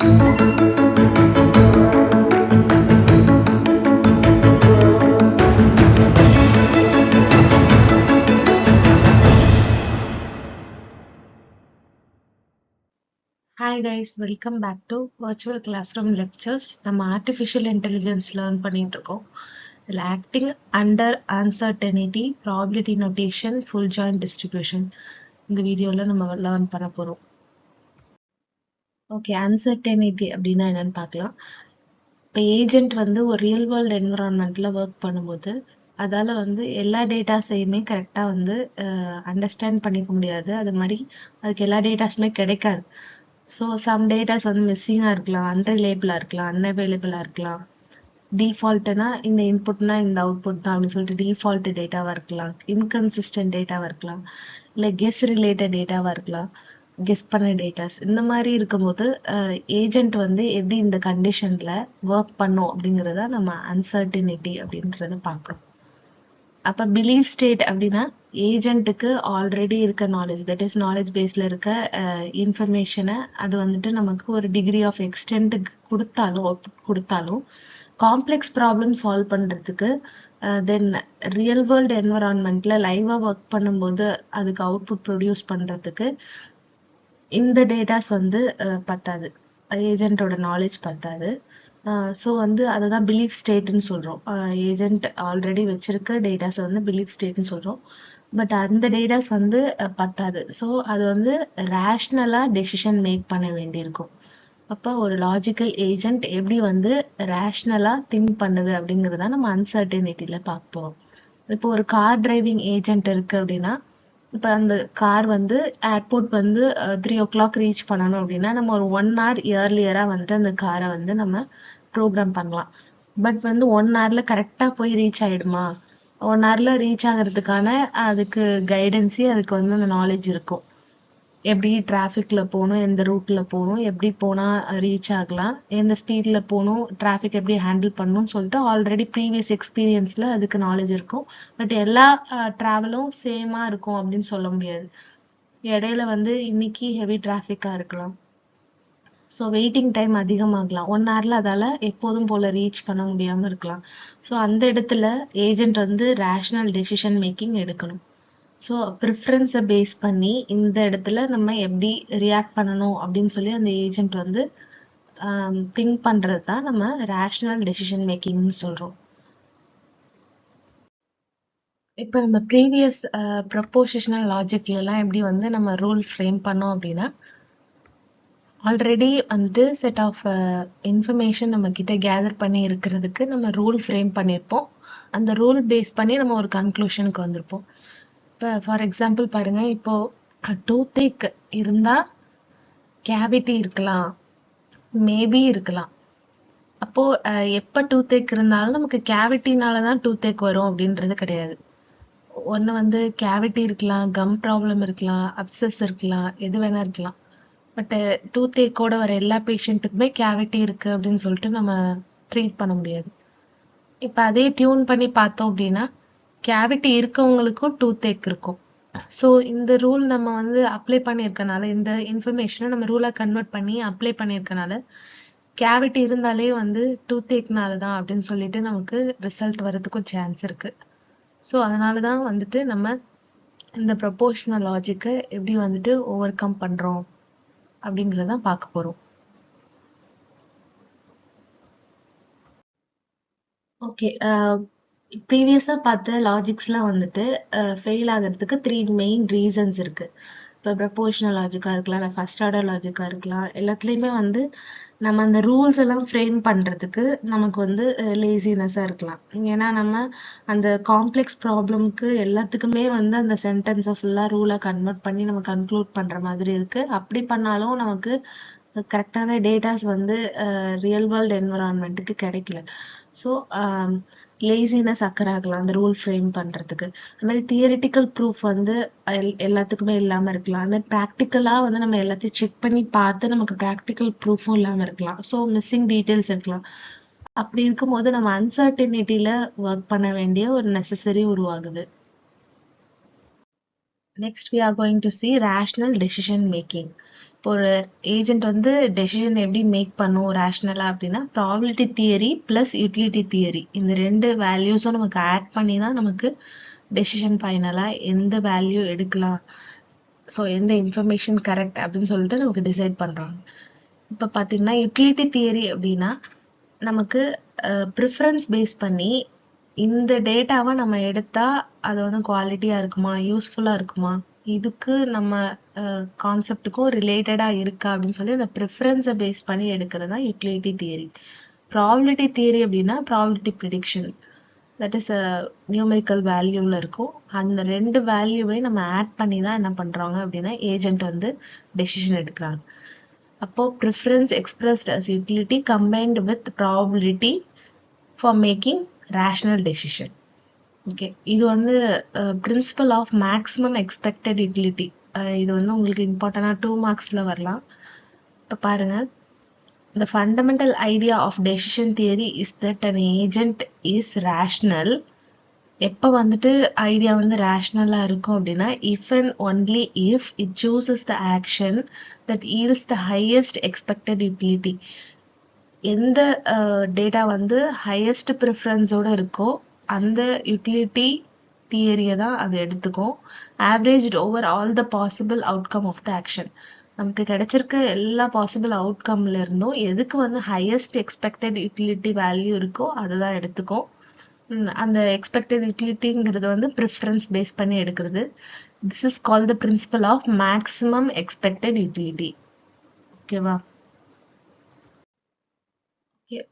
Hi guys, welcome back to virtual classroom lectures. நம்ம artificial intelligence learn பண்ணிட்டு இருக்கோம். இதுல acting under uncertainty, probability notation, full join distribution. இந்த வீடியோல நம்ம learn பண்ண போறோம். ஓகே, uncertainty அப்படின்னா என்னன்னு பார்க்கலாம். இப்போ ஏஜென்ட் வந்து ஒரு ரியல் வேர்ல்டு என்விரான்மெண்ட்ல ஒர்க் பண்ணும்போது அதால வந்து எல்லா டேட்டாஸையுமே கரெக்டா வந்து அண்டர்ஸ்டாண்ட் பண்ணிக்க முடியாது. அது மாதிரி அதுக்கு எல்லா டேட்டாஸுமே கிடைக்காது. ஸோ சம் டேட்டாஸ் வந்து மிஸ்ஸிங்காக இருக்கலாம், அன்ரிலேபிளாக இருக்கலாம், அன்அவைலபிளாக இருக்கலாம். டிஃபால்ட்டுனா இந்த இன்புட்னா இந்த அவுட்புட் தான் அப்படின்னு சொல்லிட்டு டிஃபால்ட் டேட்டாவாக இருக்கலாம், இன்கன்சிஸ்டன்ட் டேட்டாவாக இருக்கலாம், இல்லை கெஸ் ரிலேட்டட் டேட்டாவாக இருக்கலாம், கெஸ் பண்ண டேட்டாஸ். இந்த மாதிரி இருக்கும்போது ஏஜென்ட் வந்து எப்படி இந்த கண்டிஷனில் ஒர்க் பண்ணும் அப்படிங்கிறத நம்ம அன்சர்டினிட்டி அப்படின்றத பார்க்குறோம். அப்ப பிலீவ் ஸ்டேட் அப்படின்னா ஏஜென்ட்டுக்கு ஆல்ரெடி இருக்க நாலேஜ், தட் இஸ் நாலேஜ் பேஸ்ல இருக்க இன்ஃபர்மேஷனை அது வந்துட்டு நமக்கு ஒரு டிகிரி ஆஃப் எக்ஸ்டென்ட்டுக்கு கொடுத்தாலும் காம்ப்ளெக்ஸ் ப்ராப்ளம் சால்வ் பண்றதுக்கு தென் ரியல் வேர்ல்டு என்வரான்மெண்ட்ல லைவா ஒர்க் பண்ணும்போது அதுக்கு அவுட்புட் ப்ரொடியூஸ் பண்றதுக்கு இந்த டேட்டாஸ் வந்து பத்தாது, ஏஜென்ட்டோட நாலேஜ் பத்தாது. ஸோ வந்து அதை தான் பிலீஃப் ஸ்டேட்னு சொல்கிறோம். ஏஜென்ட் ஆல்ரெடி வச்சிருக்க டேட்டாஸை வந்து பிலீஃப் ஸ்டேட்னு சொல்கிறோம். பட் அந்த டேட்டாஸ் வந்து பத்தாது. ஸோ அது வந்து ரேஷ்னலாக டெசிஷன் மேக் பண்ண வேண்டியிருக்கும். அப்போ ஒரு லாஜிக்கல் ஏஜென்ட் எப்படி வந்து ரேஷ்னலாக திங்க் பண்ணுது அப்படிங்கிறத நம்ம அன்சர்டனிட்டியில் பார்க்க போகிறோம். இப்போ ஒரு கார் டிரைவிங் ஏஜென்ட் இருக்கு அப்படின்னா, இப்போ அந்த கார் வந்து ஏர்போர்ட் வந்து 3 o'clock ரீச் பண்ணணும் அப்படின்னா நம்ம ஒரு 1 hour இயர்லியராக வந்துட்டு அந்த காரை வந்து நம்ம ப்ரோக்ராம் பண்ணலாம். பட் வந்து 1 hourல கரெக்டாக போய் ரீச் ஆகிடுமா? 1 hourல ரீச் ஆகிறதுக்கான அதுக்கு கைடன்ஸே அதுக்கு வந்து அந்த நாலேஜ் இருக்கும். எப்படி டிராஃபிக்ல போகணும், எந்த ரூட்ல போகணும், எப்படி போனா ரீச் ஆகலாம், எந்த ஸ்பீட்ல போகணும், டிராஃபிக் எப்படி ஹேண்டில் பண்ணணும்னு சொல்லிட்டு ஆல்ரெடி ப்ரீவியஸ் எக்ஸ்பீரியன்ஸ்ல அதுக்கு நாலேஜ் இருக்கும். பட் எல்லா டிராவலும் சேமா இருக்கும் அப்படின்னு சொல்ல முடியாது. இடையில வந்து இன்னைக்கு ஹெவி டிராஃபிக்கா இருக்கலாம், ஸோ வெயிட்டிங் டைம் அதிகமாகலாம், 1 hourல அதால எப்போதும் போல ரீச் பண்ண முடியாம இருக்கலாம். ஸோ அந்த இடத்துல ஏஜென்ட் வந்து ரேஷனல் டெசிஷன் மேக்கிங் எடுக்கணும். ஸோ ப்ரிஃபரன்ஸை பேஸ் பண்ணி இந்த இடத்துல நம்ம எப்படி ரியாக்ட் பண்ணணும் அப்படின்னு சொல்லி அந்த ஏஜென்ட் வந்து திங்க் பண்றது தான் நம்ம ரேஷனல் டெசிஷன் மேக்கிங்னு சொல்றோம். இப்போ நம்ம ப்ரீவியஸ் ப்ரப்போசிஷனல் லாஜிக்லாம் எப்படி வந்து நம்ம ரூல் ஃப்ரேம் பண்ணோம் அப்படின்னா, ஆல்ரெடி வந்துட்டு செட் ஆஃப் இன்ஃபர்மேஷன் நம்ம கிட்ட கேதர் பண்ணி இருக்கிறதுக்கு நம்ம ரூல் ஃப்ரேம் பண்ணியிருப்போம். அந்த ரூல் பேஸ் பண்ணி நம்ம ஒரு கன்க்ளூஷனுக்கு வந்திருப்போம். இப்போ ஃபார் எக்ஸாம்பிள் பாருங்க, இப்போ டூத்தேக் இருந்தா கேவிட்டி இருக்கலாம், மேபி இருக்கலாம். அப்போ எப்ப டூத்தேக் இருந்தாலும் நமக்கு கேவிட்டினாலதான் டூத்தேக் வரும் அப்படின்றது கிடையாது. ஒண்ணு வந்து கேவிட்டி இருக்கலாம், கம் ப்ராப்ளம் இருக்கலாம், அப்சஸ் இருக்கலாம், எது வேணா இருக்கலாம். பட் டூத்தேக்கோட வர எல்லா பேஷண்ட்டுக்குமே கேவிட்டி இருக்கு அப்படின்னு சொல்லிட்டு நம்ம ட்ரீட் பண்ண முடியாது. இப்ப அதே டியூன் பண்ணி பார்த்தோம் அப்படின்னா கேவிட்டி இருக்கவங்களுக்கும் டூத்தேக் இருக்கும். ஸோ இந்த ரூல் நம்ம வந்து அப்ளை பண்ணியிருக்கனால, இந்த இன்ஃபர்மேஷனை நம்ம ரூலாக கன்வெர்ட் பண்ணி அப்ளை பண்ணியிருக்கனால கேவிட்டி இருந்தாலே வந்து டூத்தேக்னால தான் அப்படின்னு சொல்லிட்டு நமக்கு ரிசல்ட் வர்றதுக்கும் சான்ஸ் இருக்கு. ஸோ அதனால தான் வந்துட்டு நம்ம இந்த ப்ரொபோர்ஷனல் லாஜிக்கை எப்படி வந்துட்டு ஓவர் கம் பண்றோம் அப்படிங்கிறதான் பார்க்க போறோம். ஓகே, ப்ரீவியஸா பார்த்த லாஜிக்ஸ்லாம் வந்துட்டு ஃபெயில் ஆகிறதுக்கு 3 மெயின் ரீசன்ஸ் இருக்கு. இப்போ ப்ரப்போர்ஷனல் லாஜிக்கா இருக்கலாம், இல்லை ஃபர்ஸ்ட் ஆர்டர் லாஜிக்கா இருக்கலாம். எல்லாத்துலேயுமே வந்து நம்ம அந்த ரூல்ஸ் எல்லாம் ஃப்ரேம் பண்றதுக்கு நமக்கு வந்து லேசினஸா இருக்கலாம். ஏன்னா நம்ம அந்த காம்ப்ளெக்ஸ் ப்ராப்ளம்க்கு எல்லாத்துக்குமே வந்து அந்த சென்டென்ஸை ஃபுல்லா ரூலா கன்வெர்ட் பண்ணி நம்ம கன்க்ளூட் பண்ற மாதிரி இருக்கு. அப்படி பண்ணாலும் நமக்கு கரெக்டான டேட்டாஸ் வந்து ரியல் வேர்ல்டு என்விரான்மெண்ட்டுக்கு கிடைக்கல. ஸோ லேசினஸ் அக்கறாகலாம் அந்த ரூல் ஃப்ரேம் பண்றதுக்கு. அது மாதிரி தியரிட்டிக்கல் ப்ரூஃப் வந்து எல்லாத்துக்குமே இல்லாம இருக்கலாம். அந்த ப்ராக்டிக்கலா வந்து நம்ம எல்லாத்தையும் செக் பண்ணி பார்த்து நமக்கு ப்ராக்டிக்கல் ப்ரூஃபும் இல்லாம இருக்கலாம். ஸோ மிஸ்ஸிங் டீட்டெயில்ஸ் இருக்கலாம். அப்படி இருக்கும்போது நம்ம அன்சர்டினிட்டியில ஒர்க் பண்ண வேண்டிய ஒரு நெசசரி உருவாகுது. Next we are going to see rational decision making. இப்போ ஒரு ஏஜென்ட் வந்து டெசிஷன் எப்படி மேக் பண்ணும் ரேஷனலா அப்படின்னா probability theory plus utility theory இந்த ரெண்டு வேல்யூஸும் நமக்கு ஆட் பண்ணி தான் நமக்கு டெசிஷன் ஃபைனலா எந்த வேல்யூ எடுக்கலாம், ஸோ எந்த இன்ஃபர்மேஷன் கரெக்ட் அப்படின்னு சொல்லிட்டு நமக்கு டிசைட் பண்றாங்க. இப்போ பார்த்தீங்கன்னா யூட்டிலிட்டி தியரி அப்படின்னா நமக்கு ப்ரிஃபரன்ஸ் பேஸ் பண்ணி இந்த டேட்டாவை நம்ம எடுத்தா அது வந்து குவாலிட்டியா இருக்குமா, யூஸ்ஃபுல்லா இருக்குமா, இதுக்கு நம்ம கான்செப்டுக்கும் ரிலேட்டடா இருக்கா அப்படின்னு சொல்லி அந்த ப்ரிஃபரன்ஸை பேஸ் பண்ணி எடுக்கிறது தான் யூட்டிலிட்டி தியரி. ப்ராபபிலிட்டி தியரி அப்படின்னா probability prediction, that is numerical வேல்யூவில் இருக்கும். அந்த ரெண்டு வேல்யூவை நம்ம ஆட் பண்ணி தான் என்ன பண்ணுறாங்க அப்படின்னா ஏஜென்ட் வந்து டெசிஷன் எடுக்கிறாங்க. அப்போ preference expressed as utility combined with probability for making rational decision. Okay, இது வந்து principle of maximum expected utility. இது வந்து உங்களுக்கு இம்பார்ட்டண்டாக 2 மார்க்ஸில் வரலாம். இப்போ பாருங்க, the fundamental idea of decision theory is that an agent is rational. எப்போ வந்துட்டு ஐடியா வந்து ரேஷ்னலாக இருக்கும் அப்படின்னா if and only if it chooses the action that yields the highest expected utility. எந்த டேட்டா வந்து ஹையஸ்ட் ப்ரிஃபரன்ஸோட இருக்கோ அந்த யூட்டிலிட்டி தியரியை தான் அது எடுத்துக்கும். Average over all the possible outcome of the action. நமக்கு கிடைச்சிருக்க எல்லா பாசிபிள் அவுட்கம்ல இருந்தும் எதுக்கு வந்து ஹையஸ்ட் எக்ஸ்பெக்டட் யூட்டிலிட்டி வேல்யூ இருக்கோ அதை தான் எடுத்துக்கும். அந்த எக்ஸ்பெக்டட் யூட்டிலிட்டிங்கிறது வந்து ப்ரிஃபரன்ஸ் பேஸ் பண்ணி எடுக்கிறது. This is call the principle of maximum expected utility. ஓகேவா?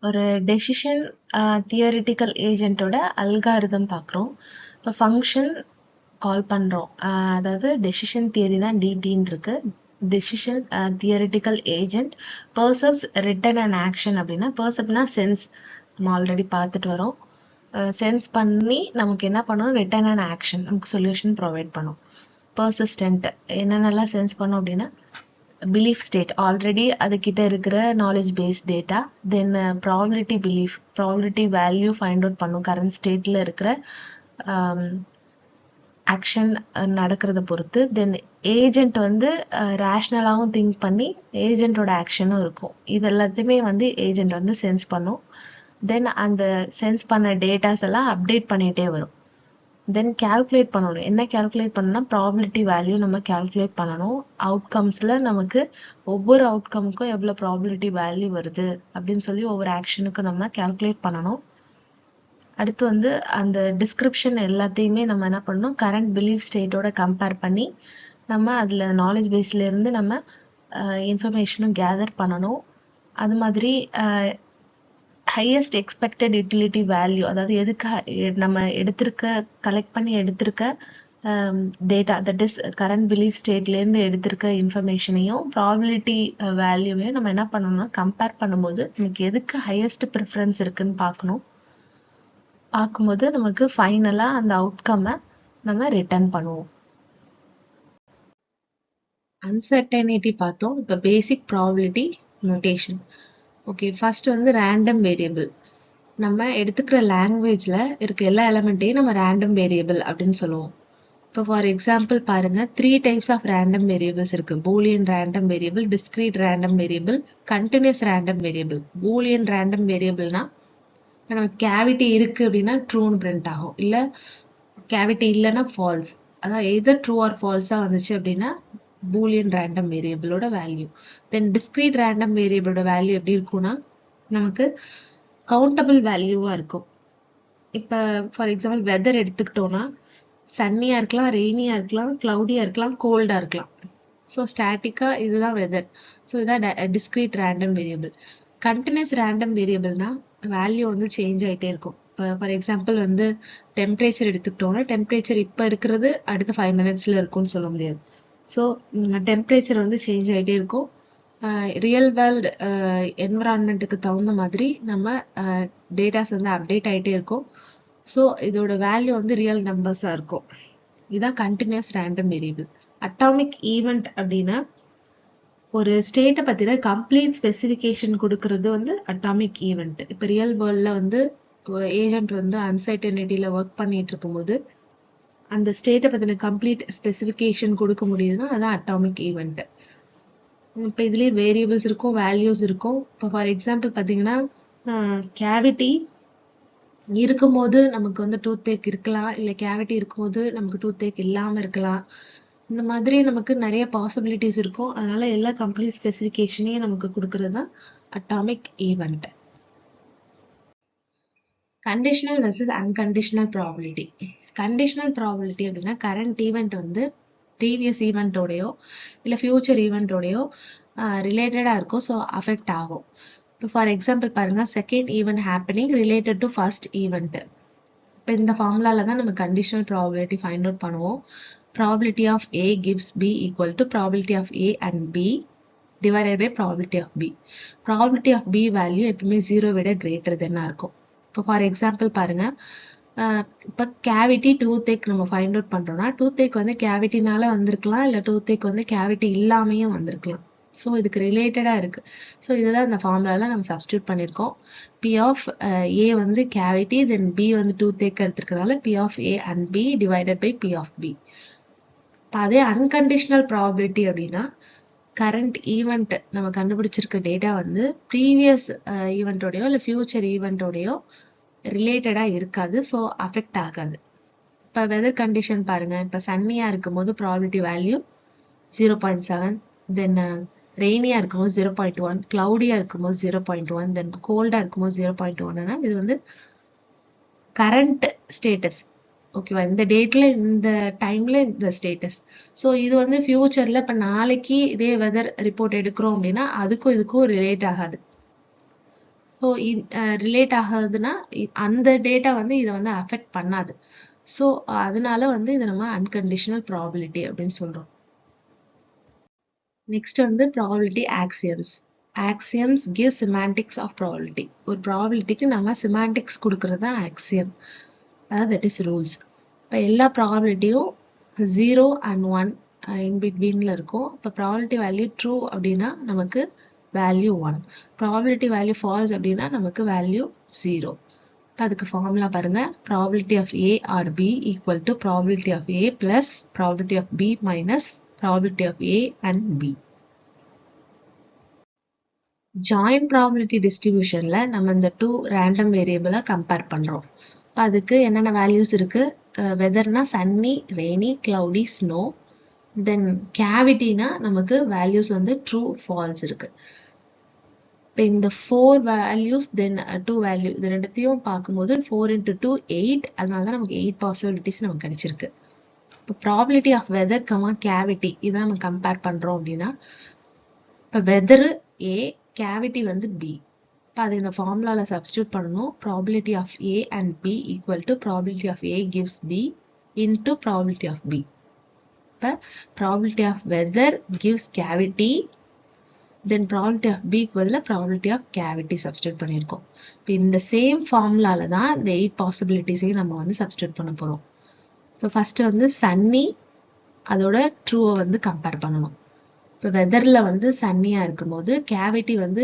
ஒரு டெசிஷன் தியரிட்டிக்கல் ஏஜென்ட்டோட அல்காரிதம் பார்க்குறோம். இப்போ ஃபங்க்ஷன் கால் பண்ணுறோம், அதாவது டெசிஷன் தியரி தான் டிடின்னு இருக்கு. Decision theoretical agent perceives return and action அப்படின்னா பர்சப்னா சென்ஸ், நம்ம ஆல்ரெடி பார்த்துட்டு வரோம். சென்ஸ் பண்ணி நமக்கு என்ன பண்ணும், ரிட்டன் அண்ட் ஆக்ஷன் நமக்கு சொல்யூஷன் ப்ரொவைட் பண்ணும். பர்சிஸ்டன்ட் என்னென்னலாம் சென்ஸ் பண்ணும் அப்படின்னா பிலீஃப் ஸ்டேட், ஆல்ரெடி அதுக்கிட்ட இருக்கிற knowledge based data, then probability belief, probability value find out பண்ணும் கரண்ட் ஸ்டேட்டில் இருக்கிற ஆக்ஷன் நடக்கிறத பொறுத்து. தென் ஏஜென்ட் வந்து ரேஷ்னலாகவும் திங்க் பண்ணி ஏஜென்ட்டோட ஆக்ஷனும் இருக்கும். இது எல்லாத்தையுமே வந்து ஏஜென்ட் வந்து சென்ஸ் பண்ணும். தென் அந்த சென்ஸ் பண்ண டேட்டாஸ் எல்லாம் அப்டேட் பண்ணிகிட்டே வரும். தென் கேல்குலேட் பண்ணணும். என்ன கேல்குலேட் பண்ணணும்னா ப்ராபபிலிட்டி வேல்யூ நம்ம கேல்குலேட் பண்ணணும். அவுட்கம்ஸில் நமக்கு ஒவ்வொரு அவுட்கமுக்கும் எவ்வளோ ப்ராபபிலிட்டி வேல்யூ வருது அப்படின்னு சொல்லி ஒவ்வொரு ஆக்ஷனுக்கும் நம்ம கேல்குலேட் பண்ணணும். அடுத்து வந்து அந்த டிஸ்கிரிப்ஷன் எல்லாத்தையுமே நம்ம என்ன பண்ணணும், கரண்ட் பிலீஃப் ஸ்டேட்டோட கம்பேர் பண்ணி நம்ம அதில் நாலேஜ் பேஸ்லேருந்து நம்ம இன்ஃபர்மேஷனும் கேதர் பண்ணணும். அது மாதிரி ஹையஸ்ட் எக்ஸ்பெக்டட் யூட்டிலிட்டி வேல்யூ, அதாவது எதுக்கு நம்ம கலெக்ட் பண்ணி எடுத்திருக்க data, that is current belief ஸ்டேட்லேருந்து எடுத்திருக்க இன்ஃபர்மேஷனையும் ப்ராபபிலிட்டி வேல்யூவையும் நம்ம என்ன பண்ணணும்னா கம்பேர் பண்ணும்போது நமக்கு எதுக்கு ஹையஸ்ட் ப்ரிஃபரன்ஸ் இருக்குன்னு பார்க்கும்போது நமக்கு ஃபைனலாக அந்த அவுட்கம்மை நம்ம ரிட்டர்ன் பண்ணுவோம். அன்சர்டனிட்டி பார்த்தோம். இப்போ பேசிக் ப்ராபபிலிட்டி நோட்டேஷன். ஓகே, ஃபர்ஸ்ட் வந்து ரேண்டம் வேரியபிள். நம்ம எடுத்துக்கிற லாங்குவேஜில் இருக்க எல்லா எலமெண்ட்டையும் நம்ம ரேண்டம் வேரியபிள் அப்படின்னு சொல்லுவோம். இப்போ ஃபார் எக்ஸாம்பிள் பாருங்க, 3 டைப்ஸ் ஆஃப் ரேண்டம் வேரியபிள்ஸ் இருக்கு. Boolean random variable, discrete random variable, continuous random variable. Boolean random வேரியபிள்னா நமக்கு கேவிட்டி இருக்கு அப்படின்னா ட்ரூன்னு பிரிண்ட் ஆகும், இல்லை கேவிட்டி இல்லைன்னா ஃபால்ஸ். அதான் எதர் ட்ரூ ஆர் ஃபால்ஸாக வந்துச்சு அப்படின்னா பூலியன் ரேண்டம் வேரியபிளோட வேல்யூ. தென் டிஸ்கிரீட் ரேண்டம் வேரியபிளோட வேல்யூ எப்படி இருக்கும்னா நமக்கு கவுண்டபிள் வேல்யூவாக இருக்கும். இப்போ ஃபார் எக்ஸாம்பிள் வெதர் எடுத்துக்கிட்டோன்னா சன்னியாக இருக்கலாம், ரெய்னியாக இருக்கலாம், க்ளவுடியாக இருக்கலாம், கோல்டாக இருக்கலாம். ஸோ ஸ்டாட்டிக்காக இதுதான் வெதர். ஸோ இதுதான் discrete random variable. Continuous random வேரியபிள்னா வேல்யூ வந்து சேஞ்ச் ஆகிட்டே இருக்கும். இப்போ ஃபார் எக்ஸாம்பிள் வந்து டெம்பரேச்சர் எடுத்துக்கிட்டோன்னா டெம்பரேச்சர் இப்போ இருக்கிறது அடுத்த 5 minutesல இருக்கும்னு சொல்ல முடியாது. ஸோ டெம்பரேச்சர் வந்து சேஞ்ச் ஆகிட்டே இருக்கும். ரியல் வேர்ல்டு என்விரான்மெண்ட்டுக்கு தகுந்த மாதிரி நம்ம டேட்டாஸ் வந்து அப்டேட் ஆகிட்டே இருக்கும். ஸோ இதோட வேல்யூ வந்து ரியல் நம்பர்ஸாக இருக்கும். இதுதான் continuous random variable. Atomic event அப்படின்னா ஒரு ஸ்டேட்டை பற்றின கம்ப்ளீட் ஸ்பெசிஃபிகேஷன் கொடுக்கறது வந்து அட்டாமிக் ஈவெண்ட். இப்போ ரியல் வேர்ல்டில் வந்து ஏஜென்ட் வந்து அன்சர்டனிட்டியில் ஒர்க் பண்ணிட்டு இருக்கும்போது அந்த ஸ்டேட்டை பற்றின கம்ப்ளீட் ஸ்பெசிஃபிகேஷன் கொடுக்க முடியுதுன்னா அதான் அட்டாமிக் ஈவெண்ட். இப்போ இதுலேயே வேரியபிள்ஸ் இருக்கும், வேல்யூஸ் இருக்கும். இப்போ ஃபார் எக்ஸாம்பிள் பார்த்தீங்கன்னா கேவிட்டி இருக்கும்போது நமக்கு வந்து டூத் பேக் இருக்கலாம், இல்லை கேவிட்டி இருக்கும்போது நமக்கு டூத் பேக் இல்லாமல் இருக்கலாம். இந்த மாதிரி நமக்கு நிறைய பாசிபிலிட்டிஸ் இருக்கும். அதனால எல்லா கம்ப்ளீட் ஸ்பெசிஃபிகேஷனையும் நமக்கு கொடுக்கறது தான் atomic event. Conditional versus unconditional probability. Conditional probability அப்படின்னா கரண்ட் ஈவெண்ட் வந்து ப்ரீவியஸ் ஈவெண்ட்டோடையோ இல்லை ஃபியூச்சர் ஈவெண்ட்டோடையோ ரிலேட்டடாக இருக்கும், ஸோ அஃபெக்ட் ஆகும். இப்போ ஃபார் எக்ஸாம்பிள் பாருங்க, second event happening related to first event. இப்போ இந்த ஃபார்முலால தான் நம்ம கண்டிஷனல் ப்ராபபிலிட்டி ஃபைண்ட் அவுட் பண்ணுவோம். Probability of A gives B equal to probability of A and B divided by probability of B. Probability of B value எப்பவுமே 0 விட greater தென்னா இருக்கும். இப்போ ஃபார் எக்ஸாம்பிள் பாருங்க, இப்போ கேவிட்டி டூத்தேக் நம்ம ஃபைண்ட் அவுட் பண்றோம்னா டூத்தேக் வந்து கேவிட்டினால வந்திருக்கலாம், இல்லை டூத்தேக் வந்து கேவிட்டி இல்லாமையும் வந்திருக்கலாம். ஸோ இதுக்கு ரிலேட்டடா இருக்கு. ஸோ இதுதான் இந்த ஃபார்முலால நம்ம சப்ஸ்டியூட் பண்ணியிருக்கோம். பி ஆஃப் ஏ வந்து கேவிட்டி, தென் பி வந்து டூத்தேக் எடுத்துருக்கனால P of A and B divided by P of B. அதே அன்கண்டிஷனல் ப்ராபபிலிட்டி அப்படின்னா கரண்ட் ஈவெண்ட் நம்ம கண்டுபிடிச்சிருக்க டேட்டா வந்து ப்ரீவியஸ் ஈவெண்ட்டோடையோ இல்லை ஃபியூச்சர் ஈவெண்ட்டோடையோ ரிலேட்டடா இருக்காது, ஸோ அஃபெக்ட் ஆகாது. இப்போ வெதர் கண்டிஷன் பாருங்க, இப்போ சன்னியா இருக்கும்போது ப்ராபபிலிட்டி வேல்யூ 0.7, தென் ரெய்னியா இருக்கும்போது 0.1, கிளவுடியா இருக்கும்போது 0.1, தென் கோல்டா இருக்கும்போது 0.1. இது வந்து கரண்ட் ஸ்டேட்டஸ். ஓகேவா, இந்த டேட்ல இந்த டைம்ல இந்த ஸ்டேட்டஸ். ஸோ இது வந்து ஃபியூச்சர்ல இப்போ நாளைக்கு இதே வெதர் ரிப்போர்ட் எடுக்கிறோம் அப்படின்னா அதுக்கும் இதுக்கும் ரிலேட் ஆகாது. ஸோ ரிலேட் ஆகாதுன்னா அந்த டேட்டா வந்து இதை வந்து அஃபெக்ட் பண்ணாது. ஸோ அதனால வந்து இதை நம்ம அன்கண்டிஷனல் ப்ராபபிலிட்டி அப்படின்னு சொல்றோம். நெக்ஸ்ட் வந்து probability axioms. Axioms give semantics of probability. ஒரு ப்ராபபிலிட்டிக்கு நம்ம சிமாண்டிக்ஸ் கொடுக்கறது தான் ஆக்சியம், அதாவது தட் இஸ் ரூல்ஸ். இப்போ எல்லா ப்ராபபிலிட்டியும் 0 and 1 இன் பிட்வீன்ல இருக்கும். இப்போ ப்ராபபிலிட்டி வேல்யூ ட்ரூ அப்படின்னா நமக்கு வேல்யூ 1, ப்ராபபிலிட்டி வேல்யூ ஃபால்ஸ் அப்படின்னா நமக்கு வேல்யூ 0. இப்போ அதுக்கு ஃபார்முலா பாருங்க, probability of A or B equal to probability of A plus probability of B minus probability of A and B. Joint probability டிஸ்ட்ரிபியூஷன்ல நம்ம இந்த 2 ரேண்டம் வேரியபிளை கம்பேர் பண்றோம். இப்போ அதுக்கு என்னென்ன வேல்யூஸ் இருக்கு, வெதர்னா சன்னி, ரெய்னி, கிளவுடி, ஸ்னோ. தென் கேவிட்டினா நமக்கு வேல்யூஸ் வந்து ட்ரூ, ஃபால்ஸ் இருக்கு. இப்போ இந்த 4 வேல்யூஸ் தென் 2 வேல்யூ இது ரெண்டுத்தையும் பார்க்கும்போது 4 into 2 8, அதனால தான் நமக்கு 8 பாசிபிலிட்டிஸ் நமக்கு கிடைச்சிருக்கு. இப்போ ப்ராபபிலிட்டி ஆஃப் வெதர் கேவிட்டி இதை நம்ம கம்பேர் பண்றோம் அப்படின்னா இப்போ வெதரு ஏ, கேவிட்டி வந்து பி. இப்போ அது இந்த ஃபார்முலால சப்ஸ்டியூட் பண்ணணும். Probability of A and B equal to probability of A gives B into probability of B. இப்போ probability of weather gives cavity, then probability of பிக்கு பதிலாக ப்ராபபிலிட்டி ஆஃப் கேவிட்டி சப்ஸ்டியூட் பண்ணியிருக்கோம். இப்போ இந்த சேம் ஃபார்முலால தான் இந்த 8 பாசிபிலிட்டிஸையும் நம்ம வந்து சப்ஸ்டியூட் பண்ண போகிறோம். இப்போ ஃபர்ஸ்ட் வந்து சன்னி அதோட ட்ரூவை வந்து கம்பேர் பண்ணணும். இப்போ வெதரில் வந்து சன்னியாக இருக்கும்போது கேவிட்டி வந்து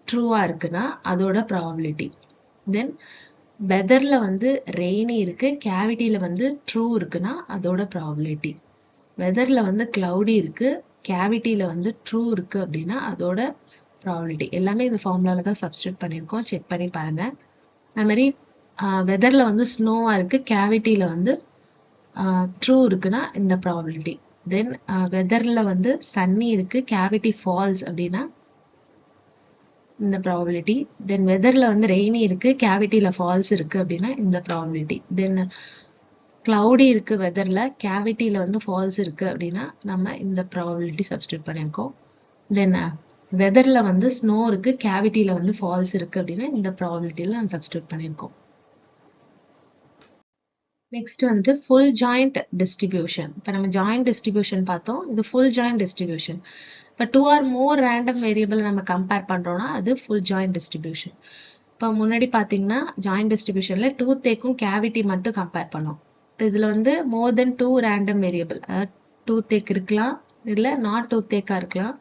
ட்ரூவாக இருக்குன்னா அதோட ப்ராபபிலிட்டி. தென் வெதரில் வந்து ரெய்னி இருக்குது, கேவிட்டியில் வந்து ட்ரூ இருக்குன்னா அதோட ப்ராபபிலிட்டி. வெதரில் வந்து கிளவுடி இருக்குது, கேவிட்டியில் வந்து ட்ரூ இருக்குது அப்படின்னா அதோட ப்ராபபிலிட்டி. எல்லாமே இந்த ஃபார்முலாவில் தான் சப்ஸ்டியூட் பண்ணியிருக்கோம், செக் பண்ணி பாருங்கள். அது மாதிரி வெதரில் வந்து ஸ்னோவாக இருக்குது, கேவிட்டியில் வந்து ட்ரூ இருக்குன்னா இந்த ப்ராபபிலிட்டி. தென் வெதரில் வந்து சன்னி இருக்குது, கேவிட்டி ஃபால்ஸ் அப்படின்னா இந்த ப்ராபபிலிட்டி. தென் வெதரில் வந்து ரெய்னி இருக்குது, கேவிட்டியில் ஃபால்ஸ் இருக்குது அப்படின்னா இந்த ப்ராபபிலிட்டி. தென் கிளவுடி இருக்குது வெதரில், கேவிட்டியில் வந்து ஃபால்ஸ் இருக்குது அப்படின்னா நம்ம இந்த ப்ராபபிலிட்டி சப்ஸ்டியூட் பண்ணியிருக்கோம். தென் வெதரில் வந்து ஸ்னோ இருக்குது, கேவிட்டியில் வந்து ஃபால்ஸ் இருக்குது அப்படின்னா இந்த ப்ராபபிலிட்டியில் நம்ம சப்ஸ்டியூட் பண்ணியிருக்கோம். நெக்ஸ்ட் வந்துட்டு ஃபுல் ஜாயிண்ட் டிஸ்ட்ரிபியூஷன். இப்போ நம்ம ஜாயிண்ட் டிஸ்ட்ரிபியூஷன் பார்த்தோம், இது ஃபுல் ஜாயிண்ட் டிஸ்ட்ரிபியூஷன். இப்போ 2 or more ரேண்டம் வேரியபிள் நம்ம கம்பேர் பண்ணுறோம்னா அது ஃபுல் ஜாயிண்ட் டிஸ்ட்ரிபியூஷன். இப்போ முன்னாடி பார்த்தீங்கன்னா ஜாயிண்ட் டிஸ்ட்ரிபியூஷனில் டூத்தேக்கும் கேவிட்டி மட்டும் கம்பேர் பண்ணோம். இப்போ இதில் வந்து மோர் தென் 2 ரேண்டம் வேரியபிள், அதாவது டூத்தேக் இருக்கலாம், இல்லை நாட் டூத்தேக்காக இருக்கலாம்,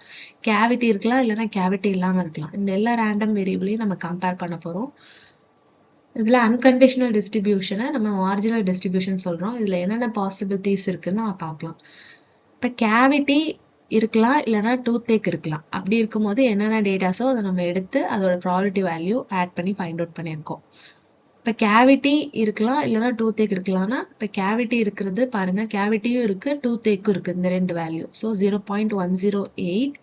கேவிட்டி இருக்கலாம், இல்லைனா கேவிட்டி இல்லாமல் இருக்கலாம். இந்த எல்லா ரேண்டம் வேரியபிளையும் நம்ம கம்பேர் பண்ண போகிறோம். இதில் அன்கண்டிஷனல் டிஸ்ட்ரிபியூஷனை நம்ம மார்ஜினல் டிஸ்ட்ரிபியூஷன் சொல்கிறோம். இதில் என்னென்ன பாசிபிலிட்டிஸ் இருக்குன்னு நம்ம பார்க்கலாம். இப்போ கேவிட்டி இருக்கலாம், இல்லைன்னா டூத்தேக் இருக்கலாம். அப்படி இருக்கும்போது என்னென்ன டேட்டாஸோ அதை நம்ம எடுத்து அதோட ப்ராபபிலிட்டி வேல்யூ ஆட் பண்ணி ஃபைண்ட் அவுட் பண்ணியிருக்கோம். இப்போ கேவிட்டி இருக்கலாம், இல்லைன்னா டூத்தேக் இருக்கலாம்னா, இப்போ கேவிட்டி இருக்கிறது பாருங்க, கேவிட்டியும் இருக்கு, டூத்தேக்கும் இருக்கு, இந்த ரெண்டு வேல்யூ. ஸோ 0.108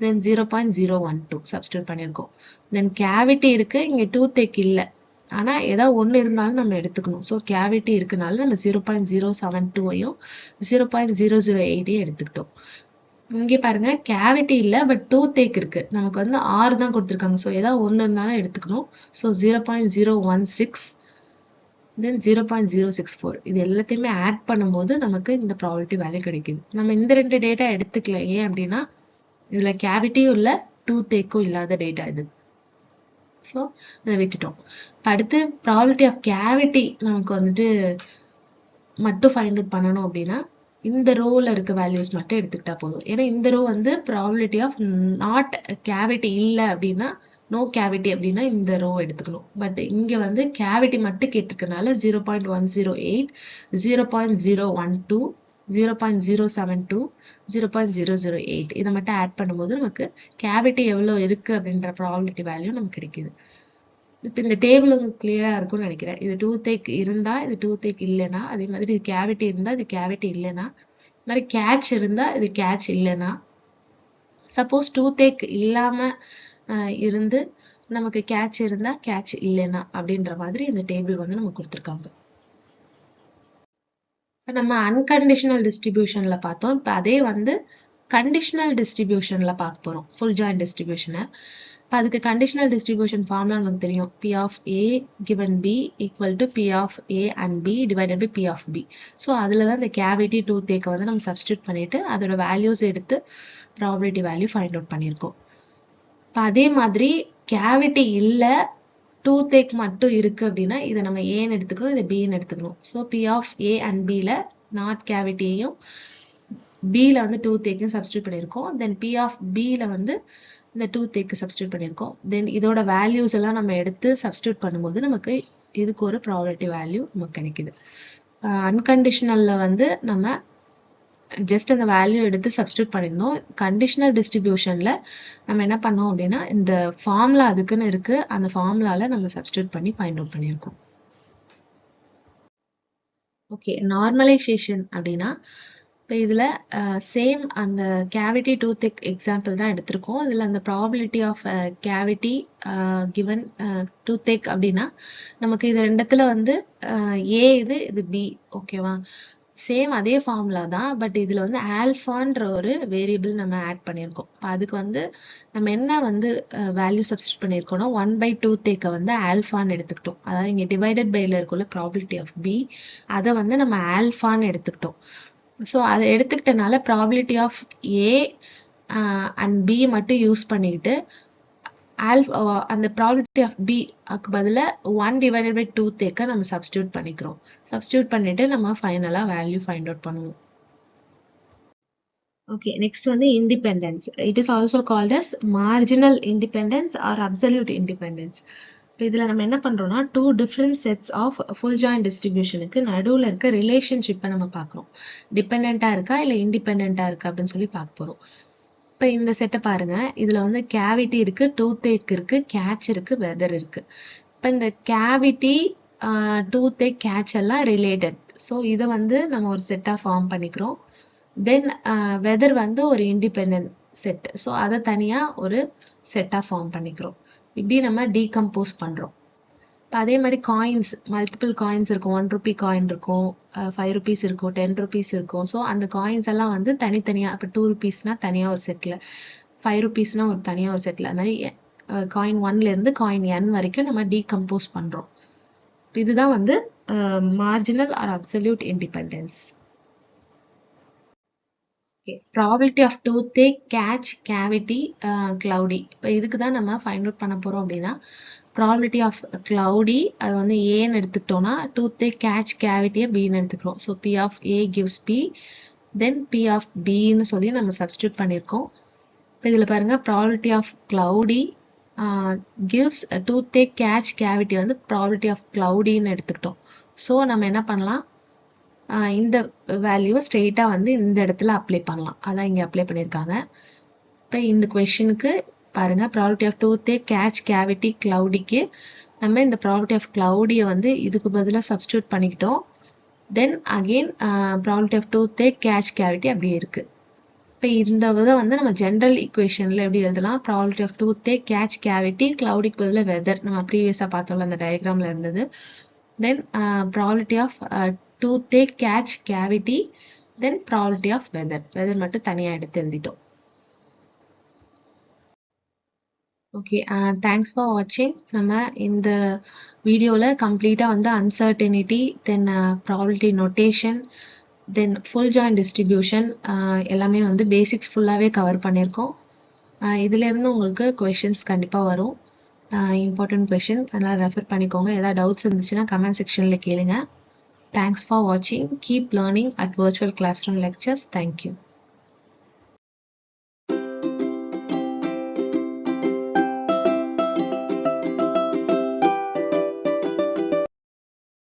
தென் 0.012 சப்ஸ்டியூட் பண்ணியிருக்கோம். தென் கேவிட்டி இருக்கு, இங்கே டூத்தேக் இல்லை, ஆனால் ஏதாவது ஒன்று இருந்தாலும் நம்ம எடுத்துக்கணும். ஸோ கேவிட்டி இருக்குனால நம்ம 0.072ஐயும் 0.008ஐயும் எடுத்துக்கிட்டோம். இங்கே பாருங்க, கேவிட்டி இல்லை, பட் டூத்தேக் இருக்கு, நமக்கு வந்து 6 தான் கொடுத்துருக்காங்க. ஸோ ஏதாவது ஒன்று இருந்தாலும் எடுத்துக்கணும். ஸோ 0.016 தென் 0.064 இது எல்லாத்தையுமே ஆட் பண்ணும்போது நமக்கு இந்த ப்ராபபிலிட்டி வேல்யூ கிடைக்குது. நம்ம இந்த ரெண்டு டேட்டா எடுத்துக்கல, ஏன் அப்படின்னா இதுல கேவிட்டியும் இல்லை, டூத்தேக்கும் இல்லாத டேட்டா இது. ஸோ அதை விட்டுட்டோம். இப்போ அடுத்து ப்ராபபிலிட்டி ஆஃப் கேவிட்டி நமக்கு வந்துட்டு மட்டும் ஃபைண்ட் அவுட் பண்ணணும் அப்படின்னா இந்த ரோவில் இருக்க வேல்யூஸ் மட்டும் எடுத்துக்கிட்டா போதும். ஏன்னா இந்த ரோ வந்து ப்ராபபிலிட்டி ஆஃப் நாட் கேவிட்டி இல்லை அப்படின்னா, நோ கேவிட்டி அப்படின்னா இந்த ரோ எடுத்துக்கணும். பட் இங்கே வந்து கேவிட்டி மட்டும் கேட்டிருக்கனால 0.108, 0.012, 0.072, 0.008 இதை மட்டும் ஆட் பண்ணும்போது நமக்கு கேவிட்டி எவ்வளோ இருக்கு அப்படின்ற ப்ராபபிலிட்டி வேல்யூ நமக்கு கிடைக்குது. இப்போ இந்த டேபிள் உங்களுக்கு கிளியரா இருக்கும்னு நினைக்கிறேன். இது டூத்தேக் இருந்தா இது டூத்தேக் இல்லைன்னா, அதே மாதிரி இது கேவிட்டி இருந்தா இது கேவிட்டி இல்லைன்னா, இந்த மாதிரி கேட்ச் இருந்தா இது கேட்ச் இல்லைன்னா, சப்போஸ் டூத்தேக் இல்லாம இருந்து நமக்கு கேட்ச் இருந்தா கேட்ச் இல்லைன்னா அப்படின்ற மாதிரி இந்த டேபிள் வந்து நமக்கு கொடுத்துருக்காங்க. நம்ம அன்கண்டிஷனல் டிஸ்ட்ரிபியூஷன்ல பார்த்தோம். இப்போ அதே வந்து கண்டிஷனல் டிஸ்ட்ரிபியூஷன்ல பார்க்க போறோம், ஃபுல் ஜாயிண்ட் டிஸ்ட்ரிபியூஷனை. இப்போ அதுக்கு கண்டிஷனல் டிஸ்ட்ரிபியூஷன் ஃபார்முலா நமக்கு தெரியும். P of A given B equal to P of A and B divided by P of B. So அதில் தான் இந்த கேவிட்டி டூத்தேக்கை வந்து நம்ம சப்ஸ்டியூட் பண்ணிட்டு அதோட வேல்யூஸ் எடுத்து ப்ராபபிலிட்டி வேல்யூ ஃபைண்ட் அவுட் பண்ணியிருக்கோம். இப்போ அதே மாதிரி கேவிட்டி இல்லை, டூத்தேக் மட்டும் இருக்கு அப்படின்னா இதை நம்ம ஏன்னு எடுத்துக்கணும், இதை பின்னு எடுத்துக்கணும். So P of A and Bல நாட் கேவிட்டியையும் பியில் வந்து டூத்தேக்கையும் சப்ஸ்டியூட் பண்ணியிருக்கோம். தென் P of Bல வந்து இந்த டூத்தேக்கு சப்ஸ்டியூட் பண்ணியிருக்கோம். தென் இதோட வேல்யூஸ் எல்லாம் நம்ம எடுத்து சப்ஸ்டியூட் பண்ணும்போது நமக்கு இதுக்கு ஒரு ப்ராபபிலிட்டி வேல்யூ நமக்கு கிடைக்குது. அன்கண்டிஷனல்ல வந்து நம்ம ஜஸ்ட் அந்த வேல்யூ எடுத்து சப்ஸ்டியூட் பண்ணியிருந்தோம். கண்டிஷனல் டிஸ்ட்ரிபியூஷன்ல நம்ம என்ன பண்ணோம் அப்படின்னா இந்த ஃபார்முலா அதுக்குன்னு இருக்கு, அந்த ஃபார்முலால நம்ம சப்ஸ்டியூட் பண்ணி ஃபைண்ட் அவுட் பண்ணியிருக்கோம். ஓகே, நார்மலைசேஷன் அப்படின்னா இப்போ இதில் சேம் அந்த கேவிட்டி டூத்தேக் எக்ஸாம்பிள் தான் எடுத்திருக்கோம். இதில் அந்த ப்ராபபிலிட்டி ஆஃப் கேவிட்டி கிவன் டூத்தேக் அப்படின்னா நமக்கு இது ரெண்டத்துல வந்து ஏ இது பி, ஓகேவா? சேம் அதே ஃபார்முலா தான், பட் இதில் வந்து ஆல்ஃபான்ற ஒரு வேரியபிள் நம்ம ஆட் பண்ணியிருக்கோம். இப்போ அதுக்கு வந்து நம்ம என்ன வந்து வேல்யூ சப்ஸ்டியூட் பண்ணியிருக்கோம்னா 1/2 வந்து ஆல்ஃபான்னு எடுத்துக்கிட்டோம். அதாவது இங்கே டிவைடட் பைல இருக்குள்ள ப்ராபபிலிட்டி ஆஃப் பி, அதை வந்து நம்ம ஆல்ஃபான்னு எடுத்துக்கிட்டோம். ஸோ அதை எடுத்துக்கிட்டனால probability of A and B மட்டும் யூஸ் பண்ணிக்கிட்டு அந்த ப்ராபபிலிட்டி ஆஃப் பி அதுக்கு பதிலாக 1/2 நம்ம சப்ஸ்டியூட் பண்ணிக்கிறோம். சப்ஸ்டியூட் பண்ணிட்டு நம்ம ஃபைனலாக வேல்யூ ஃபைண்ட் அவுட் பண்ணுவோம். ஓகே, நெக்ஸ்ட் வந்து independence. It is also called as marginal independence or absolute independence. இப்போ இதில் நம்ம என்ன பண்ணுறோம்னா two different sets of full joint டிஸ்ட்ரிபியூஷனுக்கு நடுவில் இருக்க ரிலேஷன்ஷிப்பை நம்ம பார்க்குறோம். டிபெண்ட்டாக இருக்கா இல்லை இண்டிபெண்ட்டாக இருக்கா அப்படின்னு சொல்லி பார்க்க போகிறோம். இப்போ இந்த செட்டை பாருங்க, இதில் வந்து கேவிட்டி இருக்குது, டூத்தேக் இருக்குது, கேட்ச் இருக்குது, வெதர் இருக்குது. இப்போ இந்த கேவிட்டி டூத்தேக் கேட்ச் எல்லாம் ரிலேட்டட். ஸோ இதை வந்து நம்ம ஒரு செட்டாக ஃபார்ம் பண்ணிக்கிறோம். தென் வெதர் வந்து ஒரு இண்டிபெண்ட் செட். ஸோ அதை தனியாக ஒரு செட்டாக ஃபார்ம் பண்ணிக்கிறோம். இப்படி நம்ம டீகம்போஸ் பண்ணுறோம். இப்போ அதே மாதிரி காயின்ஸ், மல்டிபிள் காயின்ஸ் இருக்கும். 1 ரூபி காயின் இருக்கும், 5 rupees இருக்கும், 10 rupees இருக்கும். ஸோ அந்த காயின்ஸ் எல்லாம் வந்து தனித்தனியாக, இப்போ 2 rupeesனா தனியாக ஒரு செட்டில், 5 rupeesனா ஒரு தனியாக ஒரு செட்டில், அது மாதிரி காயின் 1லேருந்து காயின் n வரைக்கும் நம்ம டீகம்போஸ் பண்ணுறோம். இதுதான் வந்து marginal or absolute independence. Probability of toothache, catch, cavity, cloudy. இப்போ இதுக்கு தான் நம்ம ஃபைண்ட் அவுட் பண்ண போகிறோம் அப்படின்னா ப்ராபபிலிட்டி ஆஃப் கிளவுடி அது வந்து ஏன்னு எடுத்துக்கிட்டோம்னா டூத்தேக், கேட்ச், கேவிட்டியை பின்னு எடுத்துக்கிறோம். So P of A gives B, then P of பின்னு சொல்லி நம்ம சப்ஸ்டியூட் பண்ணியிருக்கோம். இப்போ இதில் பாருங்கள், probability of cloudy gives toothache, catch, cavity வந்து ப்ராபபிலிட்டி ஆஃப் கிளவுடின்னு எடுத்துக்கிட்டோம். ஸோ நம்ம என்ன பண்ணலாம், இந்த வேல்யூவை ஸ்ட்ரெயிட்டாக வந்து இந்த இடத்துல அப்ளை பண்ணலாம். அதான் இங்கே அப்ளை பண்ணியிருக்காங்க. இப்போ இந்த கொஷனுக்கு பாருங்க, probability of toothache catch cavity கிளவுடிக்கு நம்ம இந்த ப்ராபபிலிட்டி ஆஃப் கிளவுடியை வந்து இதுக்கு பதிலாக சப்ஸ்டியூட் பண்ணிக்கிட்டோம். Then again probability of toothache catch cavity அப்படியே இருக்கு. இப்போ இந்த இதை வந்து நம்ம ஜென்ரல் ஈக்குவேஷனில் எப்படி எழுதலாம்? Probability of toothache catch cavity கிளவுடிக்கு பதிலாக வெதர், நம்ம ப்ரீவியஸாக பார்த்தோம்ல அந்த டயக்ராமில் இருந்தது. Then probability of toothache catch cavity, then probability of weather மட்டும் தனியாக எடுத்து எழுதிட்டோம். ஓகே, தேங்க்ஸ் ஃபார் வாட்சிங். நம்ம இந்த வீடியோவில் கம்ப்ளீட்டாக வந்து uncertainty, then probability notation, then full join distribution எல்லாமே வந்து பேசிக்ஸ் ஃபுல்லாகவே கவர் பண்ணியிருக்கோம். இதுலேருந்து உங்களுக்கு கொஷின்ஸ் கண்டிப்பாக வரும், இம்பார்ட்டன்ட் கொஷின். அதனால் ரெஃபர் பண்ணிக்கோங்க. ஏதாவது டவுட்ஸ் இருந்துச்சுன்னா கமெண்ட் செக்ஷனில் கேளுங்க. தேங்க்ஸ் ஃபார் வாட்சிங். Keep learning at virtual classroom lectures. Thank you.